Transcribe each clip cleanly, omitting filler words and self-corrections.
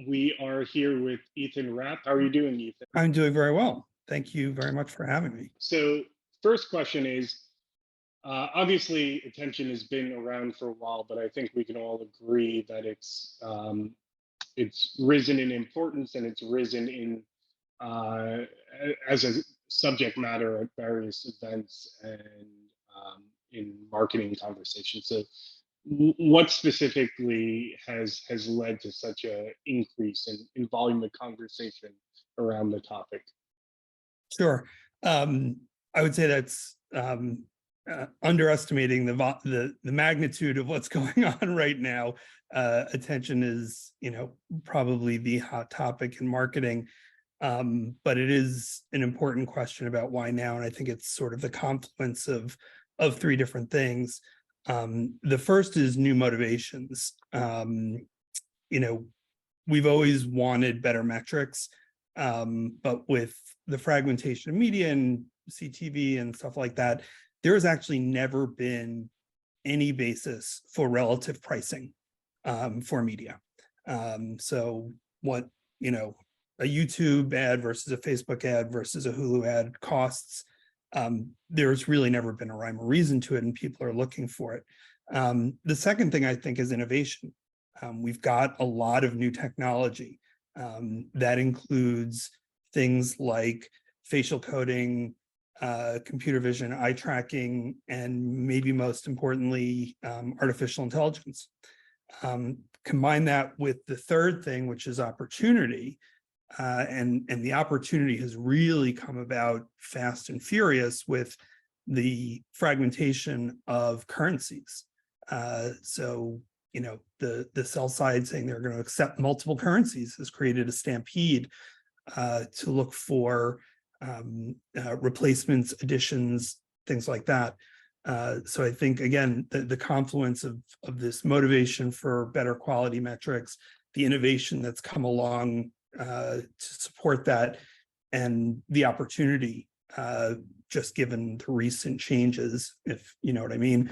We are here with Ethan Rapp. How are you doing, Ethan? I'm doing very well. Thank you very much for having me. So, first question is obviously, attention has been around for a while, but I think we can all agree that it's risen in importance and it's risen in uh, as a subject matter at various events and in marketing conversations. So, what specifically has led to such a increase in volume of conversation around the topic? Sure. I would say that's underestimating the magnitude of what's going on right now. Attention is, probably the hot topic in marketing, but it is an important question about why now, and I think it's sort of the confluence of three different things. The first is new motivations. You know, we've always wanted better metrics, but with the fragmentation of media and CTV and stuff like that, there has actually never been any basis for relative pricing for media. So what, a YouTube ad versus a Facebook ad versus a Hulu ad costs, there's really never been a rhyme or reason to it, and people are looking for it. The second thing I think is innovation. We've got a lot of new technology that includes things like facial coding, computer vision, eye tracking, and maybe most importantly, artificial intelligence. Combine that with the third thing, which is opportunity, and the opportunity has really come about fast and furious with the fragmentation of currencies. So the sell side saying they're going to accept multiple currencies has created a stampede to look for replacements, additions, things like that. So I think, again, the confluence of this motivation for better quality metrics, the innovation that's come along to support that, and the opportunity, just given the recent changes, if you know what I mean,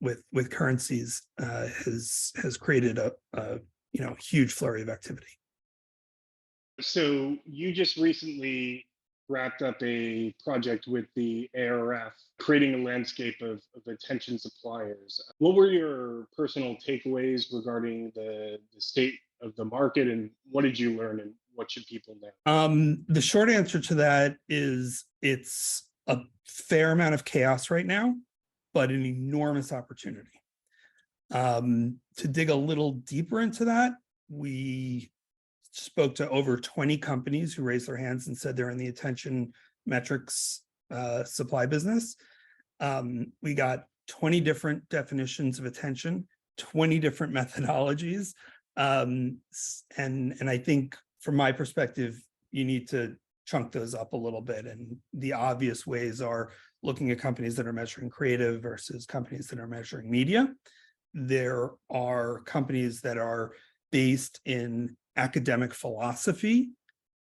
with currencies, has created a huge flurry of activity. So you just recently wrapped up a project with the ARF, creating a landscape of attention suppliers. What were your personal takeaways regarding the state of the market, and what did you learn, and what should people know? The short answer to that is it's a fair amount of chaos right now, but an enormous opportunity. To dig a little deeper into that, we spoke to over 20 companies who raised their hands and said they're in the attention metrics supply business. We got 20 different definitions of attention, 20 different methodologies. And I think from my perspective, you need to chunk those up a little bit. And the obvious ways are looking at companies that are measuring creative versus companies that are measuring media. There are companies that are based in academic philosophy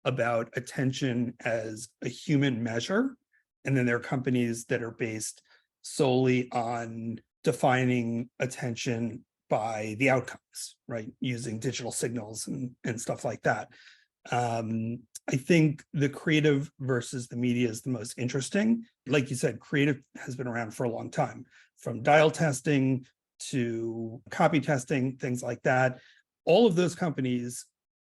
about attention as a human measure. And then there are companies that are based solely on defining attention by the outcomes, right? Using digital signals and stuff like that. I think the creative versus the media is the most interesting. Like you said, creative has been around for a long time, from dial testing to copy testing, things like that. All of those companies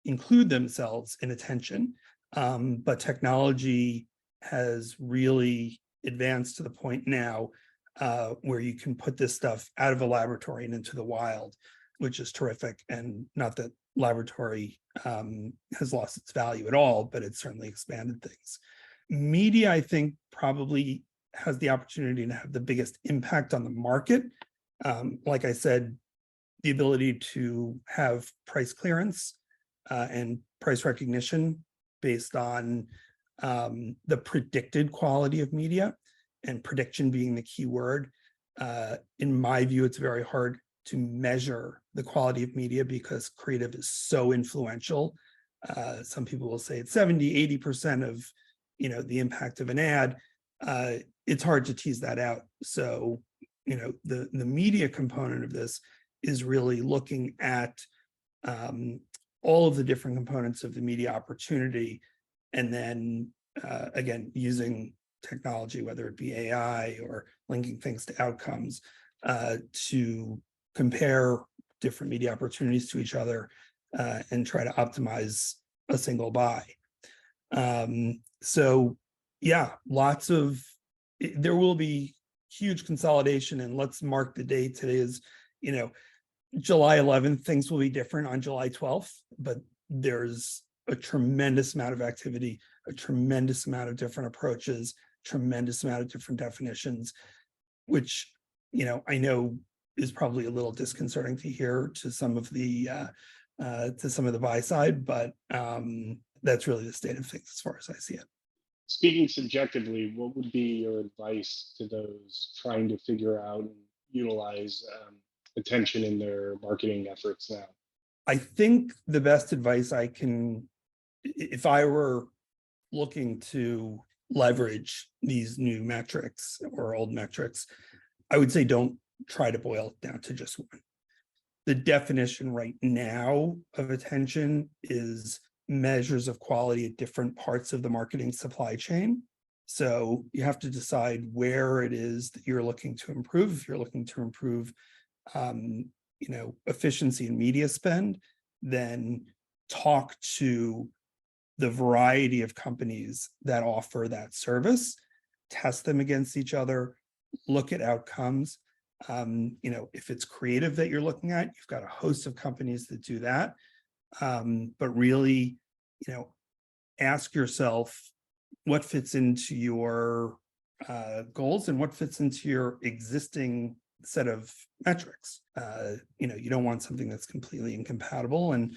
include themselves in attention, but technology has really advanced to the point now where you can put this stuff out of a laboratory and into the wild, which is terrific. And not that laboratory has lost its value at all, but it's certainly expanded things. Media, I think, probably has the opportunity to have the biggest impact on the market. Like I said, the ability to have price clearance and price recognition based on the predicted quality of media, and prediction being the key word. In my view, it's very hard to measure the quality of media because creative is so influential. Some people will say it's 70, 80% of the impact of an ad. It's hard to tease that out. So the media component of this is really looking at all of the different components of the media opportunity, and then again, using technology, whether it be AI or linking things to outcomes, to compare different media opportunities to each other and try to optimize a single buy. So yeah, there will be huge consolidation, and let's mark the date. Today is, July 11th. Things will be different on July 12th, but there's a tremendous amount of activity, a tremendous amount of different approaches, tremendous amount of different definitions, which, I know is probably a little disconcerting to hear to some of the buy side, but that's really the state of things as far as I see it. Speaking subjectively, what would be your advice to those trying to figure out and utilize attention in their marketing efforts now? I think the best advice if I were looking to leverage these new metrics or old metrics, I would say don't try to boil it down to just one. The definition right now of attention is measures of quality at different parts of the marketing supply chain. So you have to decide where it is that you're looking to improve. If you're looking to improve, efficiency in media spend, then talk to the variety of companies that offer that service, test them against each other, look at outcomes. If it's creative that you're looking at, you've got a host of companies that do that. But really, ask yourself what fits into your goals and what fits into your existing set of metrics. You don't want something that's completely incompatible. And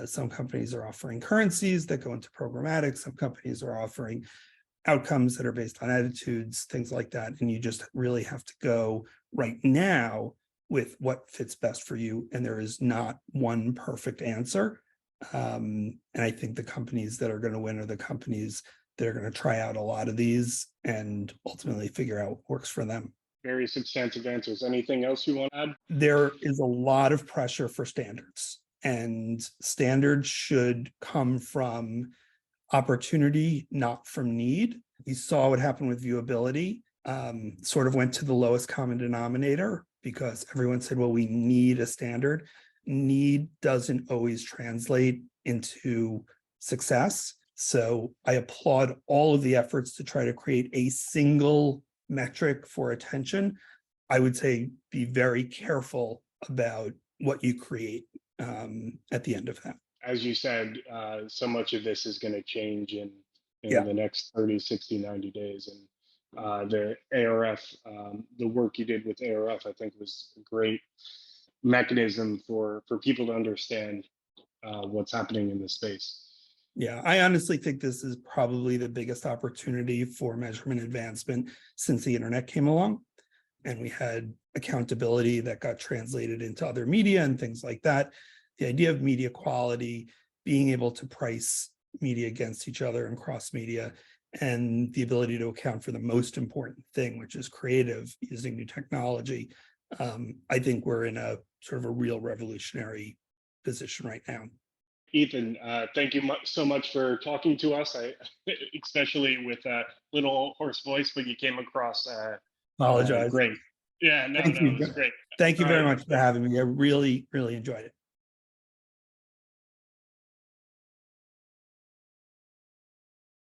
some companies are offering currencies that go into programmatic. Some companies are offering outcomes that are based on attitudes, things like that. And you just really have to go right now with what fits best for you. And there is not one perfect answer. And I think the companies that are going to win are the companies that are going to try out a lot of these and ultimately figure out what works for them. Very substantive answers. Anything else you want to add? There is a lot of pressure for standards, and standards should come from opportunity, not from need. We saw what happened with viewability, sort of went to the lowest common denominator because everyone said, well, we need a standard. Need doesn't always translate into success. So I applaud all of the efforts to try to create a single metric for attention. I would say be very careful about what you create at the end of that. As you said, so much of this is going to change in the next 30, 60, 90 days. And the ARF, the work you did with ARF, I think was a great mechanism for people to understand what's happening in the space. Yeah, I honestly think this is probably the biggest opportunity for measurement advancement since the internet came along. And we had accountability that got translated into other media and things like that. The idea of media quality, being able to price media against each other and cross media, and the ability to account for the most important thing, which is creative using new technology. I think we're in a sort of a real revolutionary position right now. Ethan, thank you so much for talking to us. Especially with a little hoarse voice, but you came across Apologize. great. Yeah, no, Thank you. it was great. Thank you very much for having me. I really, really enjoyed it.